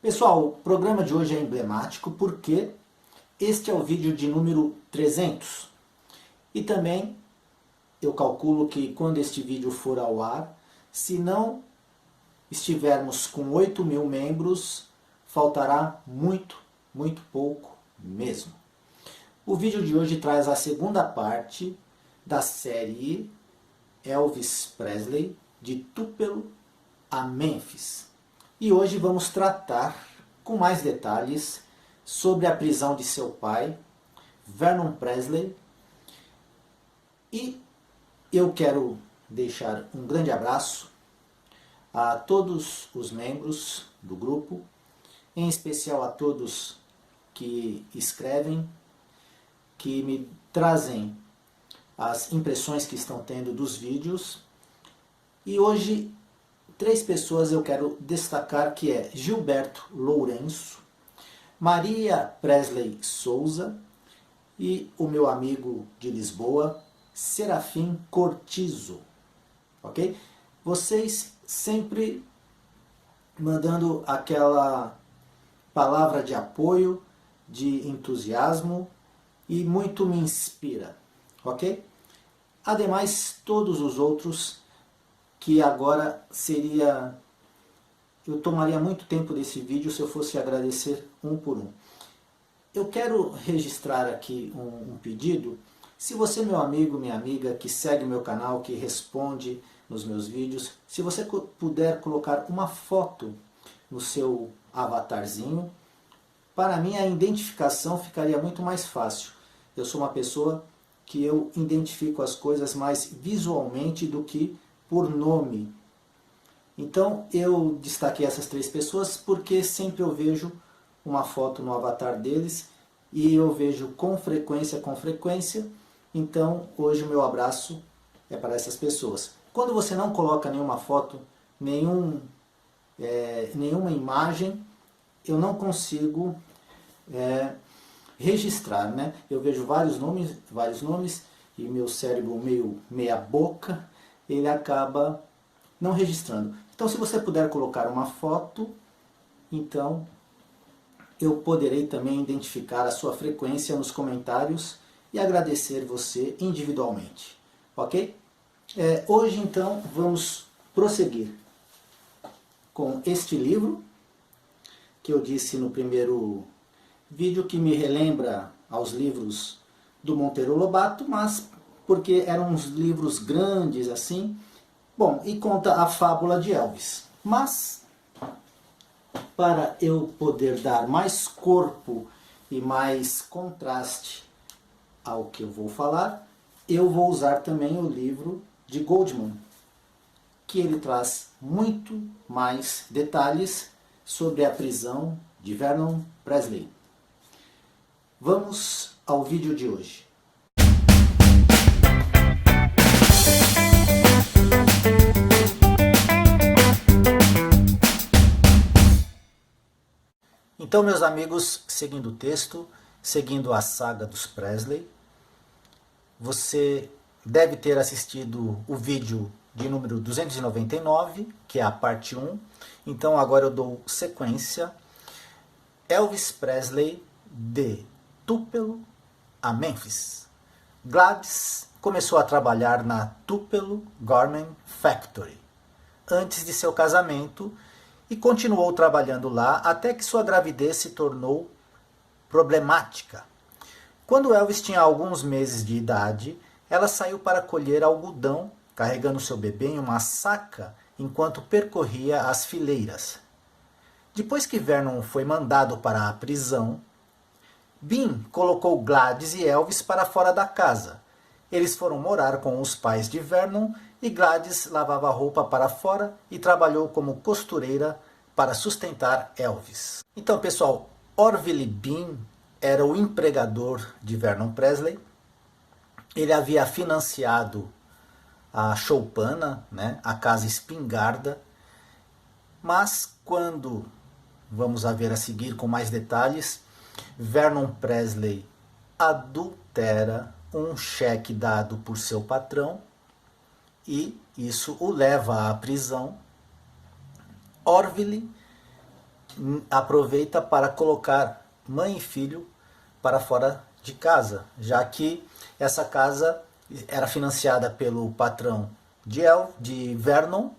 Pessoal, o programa de hoje é emblemático porque este é o vídeo de número 300. E também eu calculo que quando este vídeo for ao ar, se não estivermos com 8.000 membros, faltará muito pouco mesmo. O vídeo de hoje traz a segunda parte da série Elvis Presley, de Tupelo a Memphis. E hoje vamos tratar com mais detalhes sobre a prisão de seu pai, Vernon Presley. E eu quero deixar um grande abraço a todos os membros do grupo, em especial a todos que escrevem, que me trazem as impressões que estão tendo dos vídeos. E hoje 3 pessoas eu quero destacar, que é Gilberto Lourenço, Maria Presley Souza e o meu amigo de Lisboa, Serafim Cortizo. Ok? Vocês sempre mandando aquela palavra de apoio, de entusiasmo, e muito me inspira. Ok? Ademais, todos os outros que agora seria... Eu tomaria muito tempo desse vídeo se eu fosse agradecer um por um. Eu quero registrar aqui um pedido. Se você, meu amigo, minha amiga, que segue o meu canal, que responde nos meus vídeos, se você puder colocar uma foto no seu avatarzinho, para mim a identificação ficaria muito mais fácil. Eu sou uma pessoa que eu identifico as coisas mais visualmente do que por nome. Então eu destaquei essas 3 pessoas porque sempre eu vejo uma foto no avatar deles e eu vejo com frequência. Então hoje o meu abraço é para essas pessoas. Quando você não coloca nenhuma foto, nenhuma imagem, eu não consigo registrar, né? Eu vejo vários nomes e meu cérebro meia boca, ele acaba não registrando. Então se você puder colocar uma foto, então eu poderei também identificar a sua frequência nos comentários e agradecer você individualmente. Ok? Hoje então vamos prosseguir com este livro, que eu disse no primeiro vídeo que me relembra aos livros do Monteiro Lobato, mas porque eram uns livros grandes assim. Bom, e conta a fábula de Elvis. Mas, para eu poder dar mais corpo e mais contraste ao que eu vou falar, eu vou usar também o livro de Goldman, que ele traz muito mais detalhes sobre a prisão de Vernon Presley. Vamos ao vídeo de hoje. Então, meus amigos, seguindo o texto, seguindo a saga dos Presley, você deve ter assistido o vídeo de número 299, que é a parte 1. Então agora eu dou sequência. Elvis Presley, de Tupelo a Memphis. Gladys começou a trabalhar na Tupelo Garment Factory antes de seu casamento e continuou trabalhando lá até que sua gravidez se tornou problemática. Quando Elvis tinha alguns meses de idade, ela saiu para colher algodão, carregando seu bebê em uma saca enquanto percorria as fileiras. Depois que Vernon foi mandado para a prisão, Bean colocou Gladys e Elvis para fora da casa. Eles foram morar com os pais de Vernon e Gladys lavava roupa para fora e trabalhou como costureira para sustentar Elvis. Então, pessoal, Orville Bean era o empregador de Vernon Presley. Ele havia financiado a choupana, né, a casa espingarda, mas quando, vamos ver a seguir com mais detalhes, Vernon Presley adultera um cheque dado por seu patrão e isso o leva à prisão. Orville aproveita para colocar mãe e filho para fora de casa, já que essa casa era financiada pelo patrão de Vernon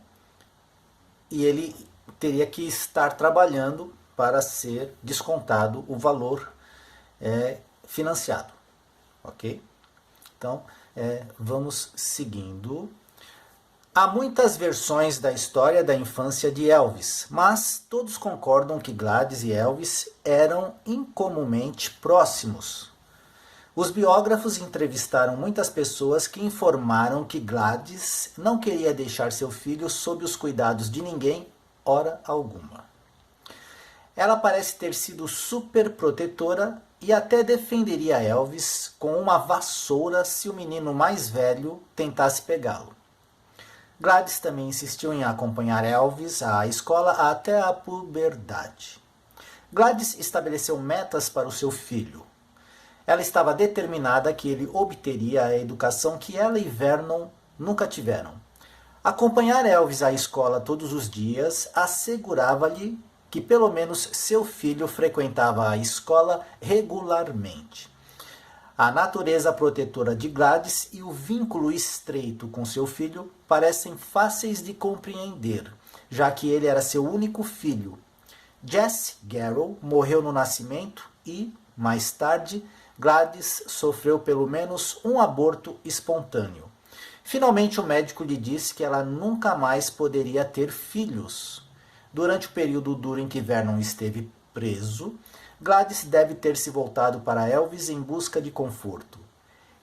e ele teria que estar trabalhando para ser descontado o valor financiado, ok? Então, vamos seguindo. Há muitas versões da história da infância de Elvis, mas todos concordam que Gladys e Elvis eram incomumente próximos. Os biógrafos entrevistaram muitas pessoas que informaram que Gladys não queria deixar seu filho sob os cuidados de ninguém, hora alguma. Ela parece ter sido super protetora e até defenderia Elvis com uma vassoura se o menino mais velho tentasse pegá-lo. Gladys também insistiu em acompanhar Elvis à escola até a puberdade. Gladys estabeleceu metas para o seu filho. Ela estava determinada que ele obteria a educação que ela e Vernon nunca tiveram. Acompanhar Elvis à escola todos os dias assegurava-lhe que pelo menos seu filho frequentava a escola regularmente. A natureza protetora de Gladys e o vínculo estreito com seu filho parecem fáceis de compreender, já que ele era seu único filho. Jesse Garrow morreu no nascimento e, mais tarde, Gladys sofreu pelo menos um aborto espontâneo. Finalmente o médico lhe disse que ela nunca mais poderia ter filhos. Durante o período duro em que Vernon esteve preso, Gladys deve ter se voltado para Elvis em busca de conforto.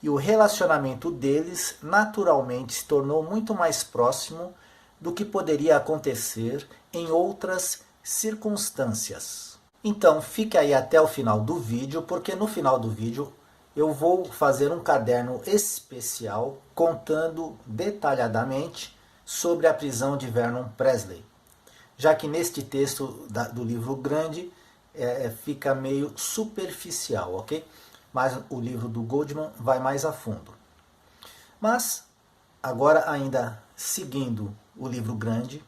E o relacionamento deles naturalmente se tornou muito mais próximo do que poderia acontecer em outras circunstâncias. Então fique aí até o final do vídeo, porque no final do vídeo eu vou fazer um caderno especial contando detalhadamente sobre a prisão de Vernon Presley. Já que neste texto do livro grande fica meio superficial, ok? Mas o livro do Goldman vai mais a fundo. Mas, agora ainda seguindo o livro grande,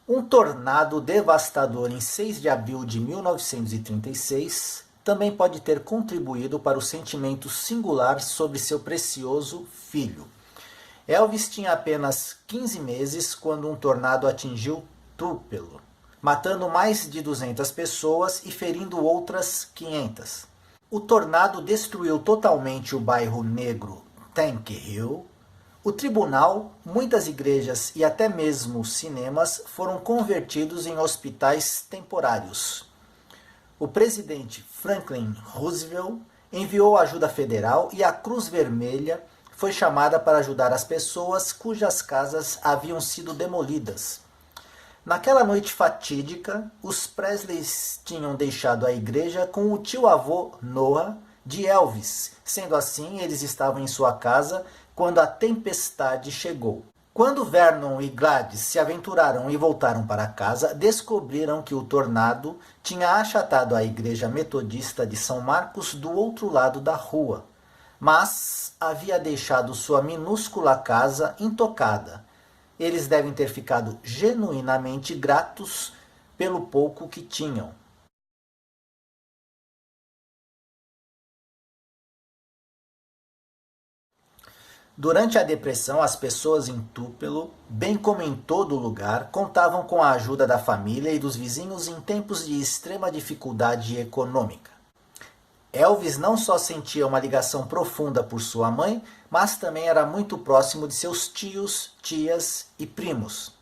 um tornado devastador em 6 de abril de 1936 também pode ter contribuído para o sentimento singular sobre seu precioso filho. Elvis tinha apenas 15 meses quando um tornado atingiu Tupelo, matando mais de 200 pessoas e ferindo outras 500. O tornado destruiu totalmente o bairro negro Tank Hill. O tribunal, muitas igrejas e até mesmo cinemas foram convertidos em hospitais temporários. O presidente Franklin Roosevelt enviou ajuda federal e a Cruz Vermelha foi chamada para ajudar as pessoas cujas casas haviam sido demolidas. Naquela noite fatídica, os Presleys tinham deixado a igreja com o tio-avô Noah de Elvis. Sendo assim, eles estavam em sua casa quando a tempestade chegou. Quando Vernon e Gladys se aventuraram e voltaram para casa, descobriram que o tornado tinha achatado a igreja metodista de São Marcos do outro lado da rua, mas havia deixado sua minúscula casa intocada. Eles devem ter ficado genuinamente gratos pelo pouco que tinham. Durante a depressão, as pessoas em Tupelo, bem como em todo o lugar, contavam com a ajuda da família e dos vizinhos em tempos de extrema dificuldade econômica. Elvis não só sentia uma ligação profunda por sua mãe, mas também era muito próximo de seus tios, tias e primos.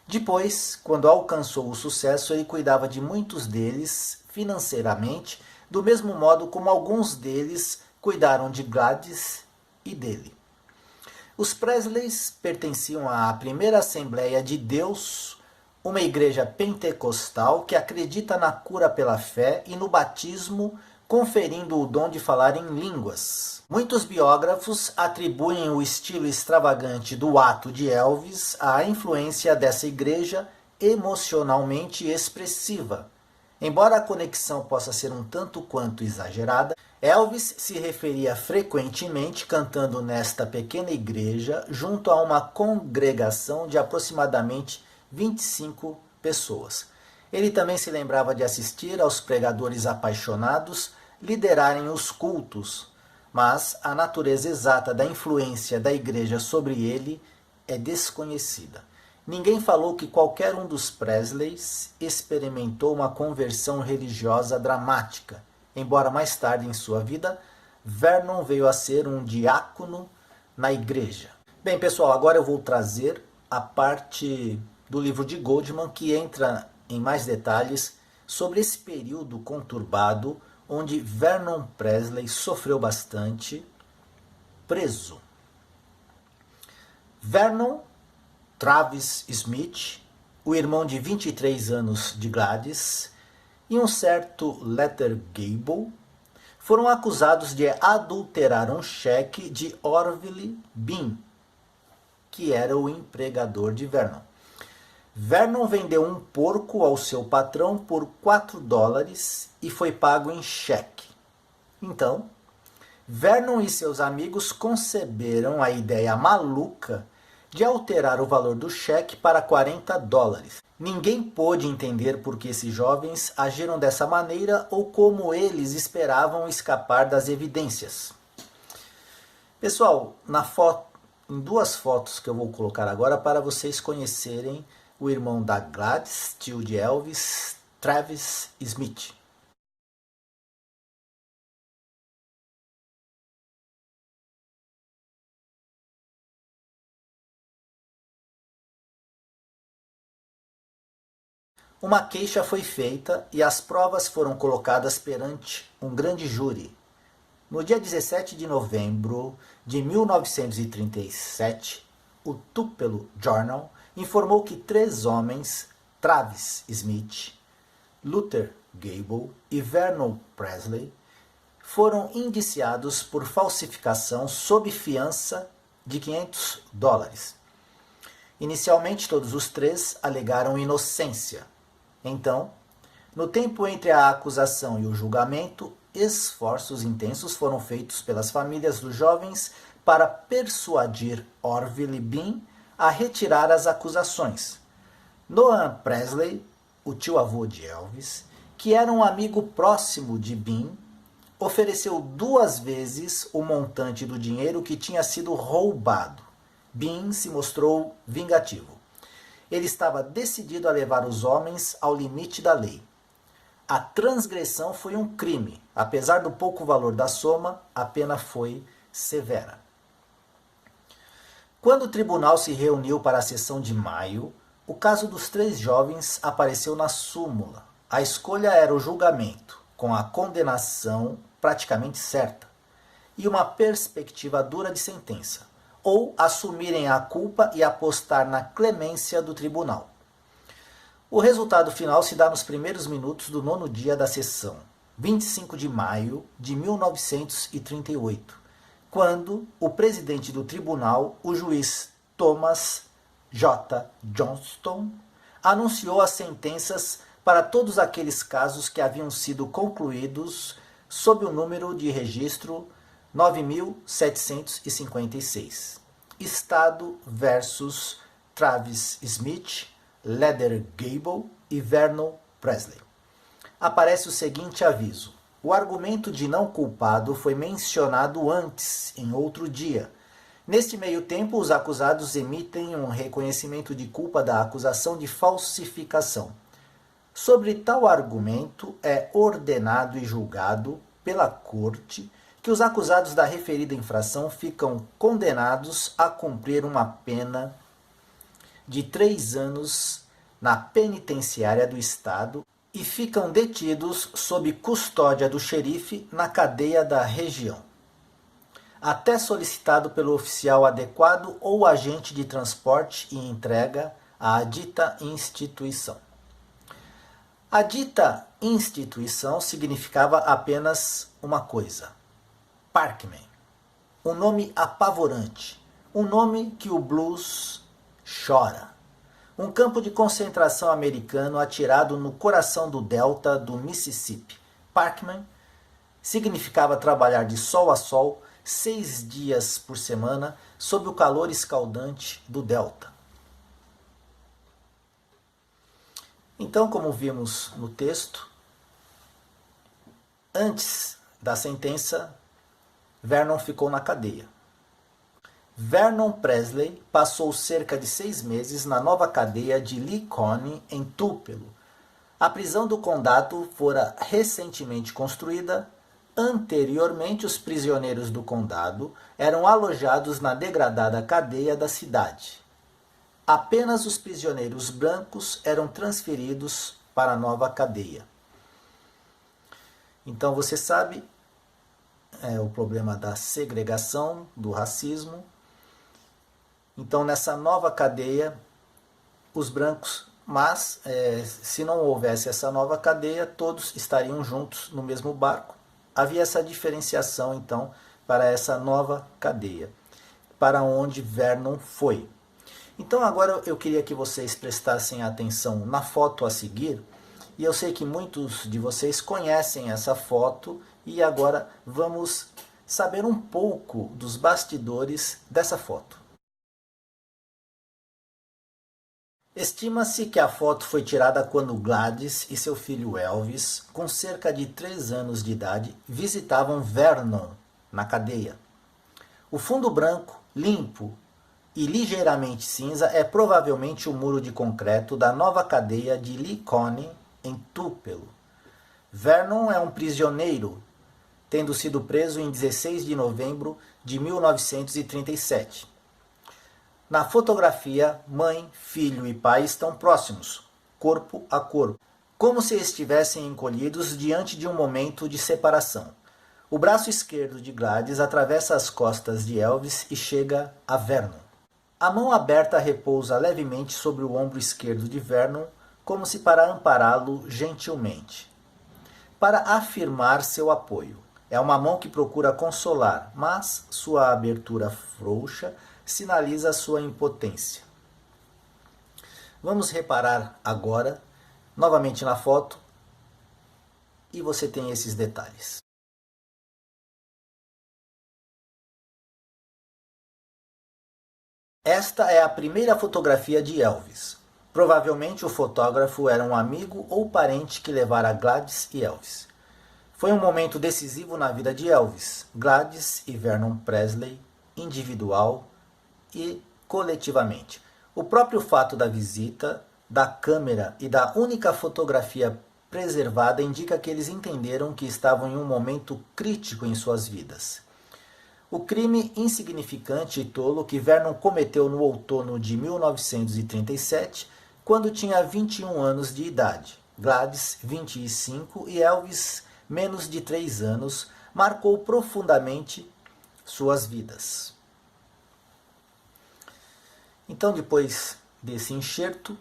Depois, quando alcançou o sucesso, ele cuidava de muitos deles financeiramente, do mesmo modo como alguns deles cuidaram de Gladys e dele. Os Presleys pertenciam à Primeira Assembleia de Deus, uma igreja pentecostal que acredita na cura pela fé e no batismo, conferindo o dom de falar em línguas. Muitos biógrafos atribuem o estilo extravagante do ato de Elvis à influência dessa igreja emocionalmente expressiva. Embora a conexão possa ser um tanto quanto exagerada, Elvis se referia frequentemente cantando nesta pequena igreja junto a uma congregação de aproximadamente 25 pessoas. Ele também se lembrava de assistir aos pregadores apaixonados liderarem os cultos, mas a natureza exata da influência da igreja sobre ele é desconhecida. Ninguém falou que qualquer um dos Presleys experimentou uma conversão religiosa dramática, embora mais tarde em sua vida, Vernon veio a ser um diácono na igreja. Bem, pessoal, agora eu vou trazer a parte do livro de Goldman que entra em mais detalhes sobre esse período conturbado onde Vernon Presley sofreu bastante preso. Vernon Travis Smith, o irmão de 23 anos de Gladys, e um certo Luther Gable foram acusados de adulterar um cheque de Orville Bean, que era o empregador de Vernon. Vernon vendeu um porco ao seu patrão por $4 e foi pago em cheque. Então, Vernon e seus amigos conceberam a ideia maluca de alterar o valor do cheque para $40. Ninguém pôde entender por que esses jovens agiram dessa maneira ou como eles esperavam escapar das evidências. Pessoal, em duas fotos que eu vou colocar agora para vocês conhecerem o irmão da Gladys, tio de Elvis, Travis Smith. Uma queixa foi feita e as provas foram colocadas perante um grande júri. No dia 17 de novembro de 1937, o Tupelo Journal informou que 3 homens, Travis Smith, Luther Gable e Vernon Presley, foram indiciados por falsificação sob fiança de $500. Inicialmente, todos os 3 alegaram inocência. Então, no tempo entre a acusação e o julgamento, esforços intensos foram feitos pelas famílias dos jovens para persuadir Orville Bean a retirar as acusações. Noah Presley, o tio-avô de Elvis, que era um amigo próximo de Bean, ofereceu 2 vezes o montante do dinheiro que tinha sido roubado. Bean se mostrou vingativo. Ele estava decidido a levar os homens ao limite da lei. A transgressão foi um crime. Apesar do pouco valor da soma, a pena foi severa. Quando o tribunal se reuniu para a sessão de maio, o caso dos 3 jovens apareceu na súmula. A escolha era o julgamento, com a condenação praticamente certa, e uma perspectiva dura de sentença, ou assumirem a culpa e apostar na clemência do tribunal. O resultado final se dá nos primeiros minutos do 9º dia da sessão, 25 de maio de 1938, quando o presidente do tribunal, o juiz Thomas J. Johnston, anunciou as sentenças para todos aqueles casos que haviam sido concluídos sob o número de registro 9.756. Estado versus Travis Smith, Luther Gable e Vernon Presley. Aparece o seguinte aviso: o argumento de não culpado foi mencionado antes, em outro dia. Neste meio tempo, os acusados emitem um reconhecimento de culpa da acusação de falsificação. Sobre tal argumento, é ordenado e julgado pela corte que os acusados da referida infração ficam condenados a cumprir uma pena de 3 anos na penitenciária do Estado e ficam detidos sob custódia do xerife na cadeia da região, até solicitado pelo oficial adequado ou agente de transporte e entrega à dita instituição. A dita instituição significava apenas uma coisa: Parkman. Um nome apavorante, um nome que o blues chora. Um campo de concentração americano atirado no coração do delta do Mississippi. Parkman significava trabalhar de sol a sol, 6 dias por semana, sob o calor escaldante do delta. Então, como vimos no texto, antes da sentença, Vernon ficou na cadeia. Vernon Presley passou cerca de 6 meses na nova cadeia de Lee County, em Tupelo. A prisão do condado fora recentemente construída. Anteriormente, os prisioneiros do condado eram alojados na degradada cadeia da cidade. Apenas os prisioneiros brancos eram transferidos para a nova cadeia. Então você sabe o problema da segregação, do racismo. Então nessa nova cadeia, os brancos, mas se não houvesse essa nova cadeia, todos estariam juntos no mesmo barco. Havia essa diferenciação então para essa nova cadeia, para onde Vernon foi. Então agora eu queria que vocês prestassem atenção na foto a seguir, e eu sei que muitos de vocês conhecem essa foto, e agora vamos saber um pouco dos bastidores dessa foto. Estima-se que a foto foi tirada quando Gladys e seu filho Elvis, com cerca de 3 anos de idade, visitavam Vernon na cadeia. O fundo branco, limpo e ligeiramente cinza é provavelmente o muro de concreto da nova cadeia de Lee County, em Tupelo. Vernon é um prisioneiro, tendo sido preso em 16 de novembro de 1937. Na fotografia, mãe, filho e pai estão próximos, corpo a corpo, como se estivessem encolhidos diante de um momento de separação. O braço esquerdo de Gladys atravessa as costas de Elvis e chega a Vernon. A mão aberta repousa levemente sobre o ombro esquerdo de Vernon, como se para ampará-lo gentilmente, para afirmar seu apoio. É uma mão que procura consolar, mas sua abertura frouxa sinaliza sua impotência. Vamos reparar agora, novamente na foto, e você tem esses detalhes. Esta é a primeira fotografia de Elvis. Provavelmente o fotógrafo era um amigo ou parente que levara Gladys e Elvis. Foi um momento decisivo na vida de Elvis, Gladys e Vernon Presley, individual e coletivamente. O próprio fato da visita, da câmera e da única fotografia preservada indica que eles entenderam que estavam em um momento crítico em suas vidas. O crime insignificante e tolo que Vernon cometeu no outono de 1937, quando tinha 21 anos de idade, Gladys 25 e Elvis menos de 3 anos, marcou profundamente suas vidas. Então, depois desse enxerto,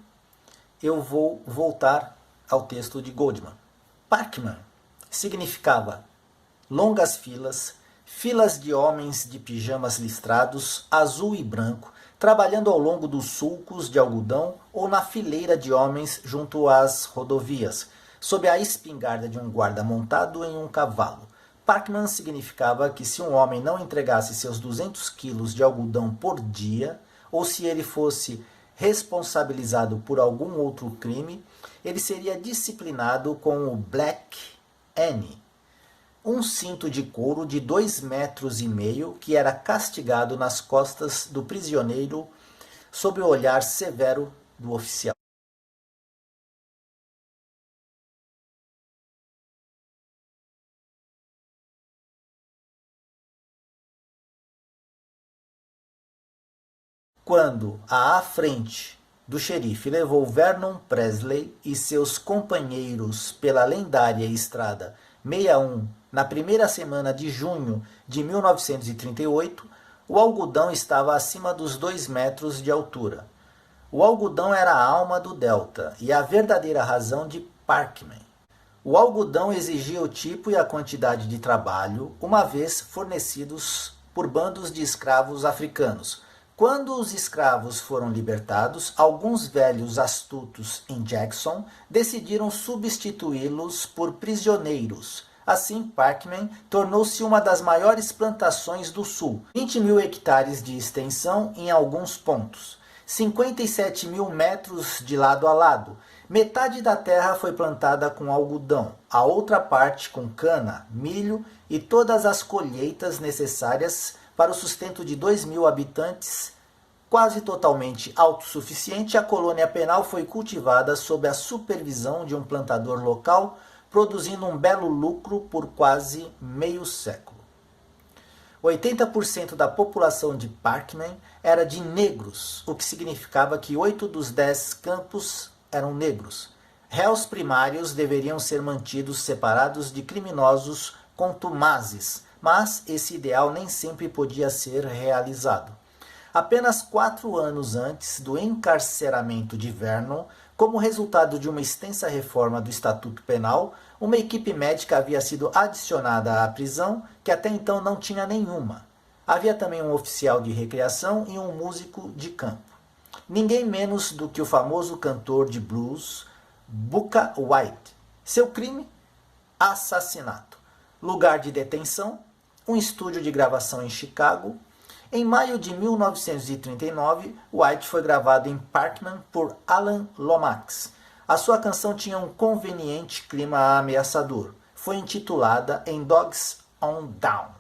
eu vou voltar ao texto de Goldman. Parkman significava longas filas, filas de homens de pijamas listrados, azul e branco, trabalhando ao longo dos sulcos de algodão ou na fileira de homens junto às rodovias, sob a espingarda de um guarda montado em um cavalo. Parkman significava que se um homem não entregasse seus 200 quilos de algodão por dia, ou se ele fosse responsabilizado por algum outro crime, ele seria disciplinado com o Black N, um cinto de couro de 2,5 metros que era castigado nas costas do prisioneiro sob o olhar severo do oficial. Quando a à frente do xerife levou Vernon Presley e seus companheiros pela lendária estrada 61 na primeira semana de junho de 1938, o algodão estava acima dos 2 metros de altura. O algodão era a alma do Delta e a verdadeira razão de Parkman. O algodão exigia o tipo e a quantidade de trabalho, uma vez fornecidos por bandos de escravos africanos. Quando os escravos foram libertados, alguns velhos astutos em Jackson decidiram substituí-los por prisioneiros. Assim, Parkman tornou-se uma das maiores plantações do sul, 20 mil hectares de extensão em alguns pontos, 57 mil metros de lado a lado, Metade da terra foi plantada com algodão, a outra parte com cana, milho e todas as colheitas necessárias para o sustento de 2.000 habitantes. Quase totalmente autossuficiente, a colônia penal foi cultivada sob a supervisão de um plantador local, produzindo um belo lucro por quase meio século. 80% da população de Parkman era de negros, o que significava que 8 dos 10 campos eram negros. Réus primários deveriam ser mantidos separados de criminosos contumazes, mas esse ideal nem sempre podia ser realizado. Apenas 4 anos antes do encarceramento de Vernon, como resultado de uma extensa reforma do Estatuto Penal, uma equipe médica havia sido adicionada à prisão, que até então não tinha nenhuma. Havia também um oficial de recreação e um músico de campo. Ninguém menos do que o famoso cantor de blues, Bukka White. Seu crime? Assassinato. Lugar de detenção? Um estúdio de gravação em Chicago. Em maio de 1939, White foi gravado em Parkman por Alan Lomax. A sua canção tinha um conveniente clima ameaçador. Foi intitulada "And Dogs on Down".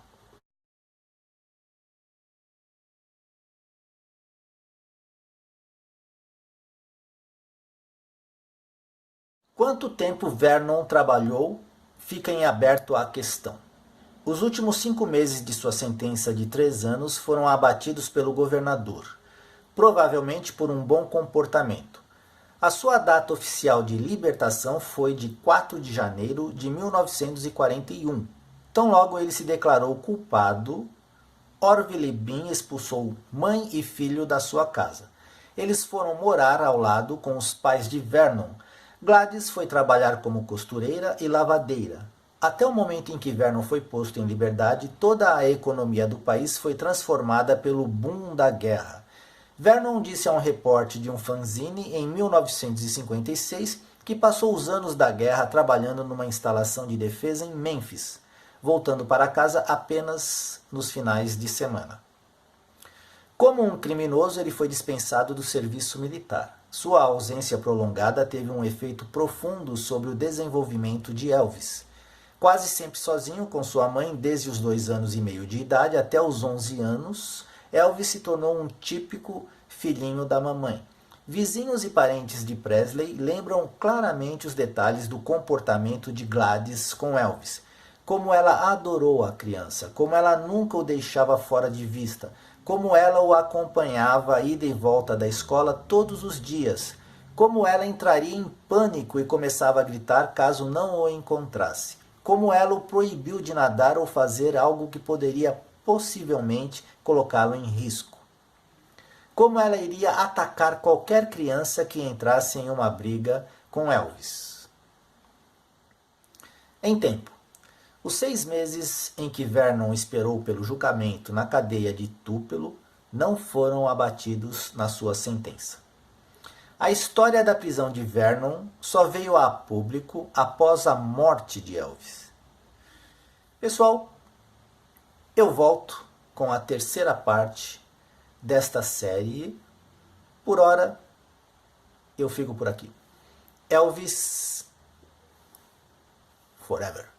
Quanto tempo Vernon trabalhou? Fica em aberto a questão. Os últimos 5 meses de sua sentença de 3 anos foram abatidos pelo governador, provavelmente por um bom comportamento. A sua data oficial de libertação foi de 4 de janeiro de 1941. Tão logo ele se declarou culpado, Orville Bean expulsou mãe e filho da sua casa. Eles foram morar ao lado com os pais de Vernon. Gladys foi trabalhar como costureira e lavadeira. Até o momento em que Vernon foi posto em liberdade, toda a economia do país foi transformada pelo boom da guerra. Vernon disse a um repórter de um fanzine em 1956 que passou os anos da guerra trabalhando numa instalação de defesa em Memphis, voltando para casa apenas nos finais de semana. Como um criminoso, ele foi dispensado do serviço militar. Sua ausência prolongada teve um efeito profundo sobre o desenvolvimento de Elvis. Quase sempre sozinho com sua mãe desde os 2 anos e meio de idade até os 11 anos, Elvis se tornou um típico filhinho da mamãe. Vizinhos e parentes de Presley lembram claramente os detalhes do comportamento de Gladys com Elvis. Como ela adorou a criança, como ela nunca o deixava fora de vista, como ela o acompanhava ida e volta da escola todos os dias, como ela entraria em pânico e começava a gritar caso não o encontrasse. Como ela o proibiu de nadar ou fazer algo que poderia possivelmente colocá-lo em risco. Como ela iria atacar qualquer criança que entrasse em uma briga com Elvis. Em tempo, os 6 meses em que Vernon esperou pelo julgamento na cadeia de Tupelo não foram abatidos na sua sentença. A história da prisão de Vernon só veio a público após a morte de Elvis. Pessoal, eu volto com a terceira parte desta série. Por hora, eu fico por aqui. Elvis Forever.